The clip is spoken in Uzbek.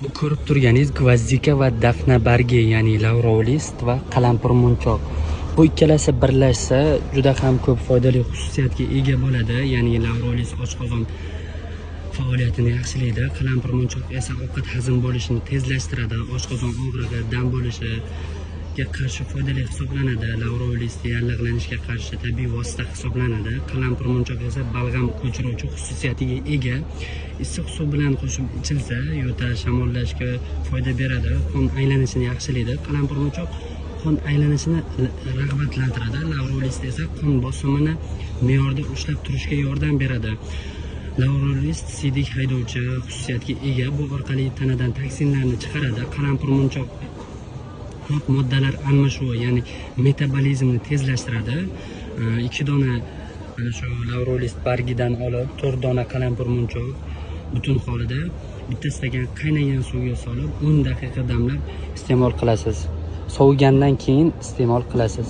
Bu ko'rib turganingiz gvazdika va dafna bargi, ya'ni lavrolist va qalampir munchoq. Bu ikkalasi birlashsa juda ham ko'p foydali xususiyatga ega bo'ladi. Ya'ni lavrolist oshqozon faoliyatini yaxshilaydi, qalampir munchoq esa ovqat hazm bo'lishini tezlashtiradi, oshqozon og'rig'i, dam bo'lishiga qarshi foydali hisoblanadi. Lavrolist yallig'lanishga qarshi tabiiy vosita hisoblanadi. Qalampir munchoq esa balg'am ko'chiruvchi xususiyatiga ega. Issiq suv bilan qo'shib ichilsa, yo'tal, shamollashga foyda beradi, qon aylanishini yaxshilaydi. Qalampir munchoq qon aylanishini rag'batlantiradi. Lavrolist esa qon bosimini me'yorda ushlab turishga yordam beradi. Lavrolist siydik haydovchi xususiyatga ega, bu orqali tanadan toksinlarni chiqaradi. Qalampir munchoq moddalar almashuvi, ya'ni metabolizmni tezlashtiradi. 2 dona mana shu lavrolist bargidan olib 4 dona qalampir munchoq butun holida bitta stakan qaynagan suvga solib 10 daqiqa damlab iste'mol qilasiz. Sovigandan keyin iste'mol qilasiz.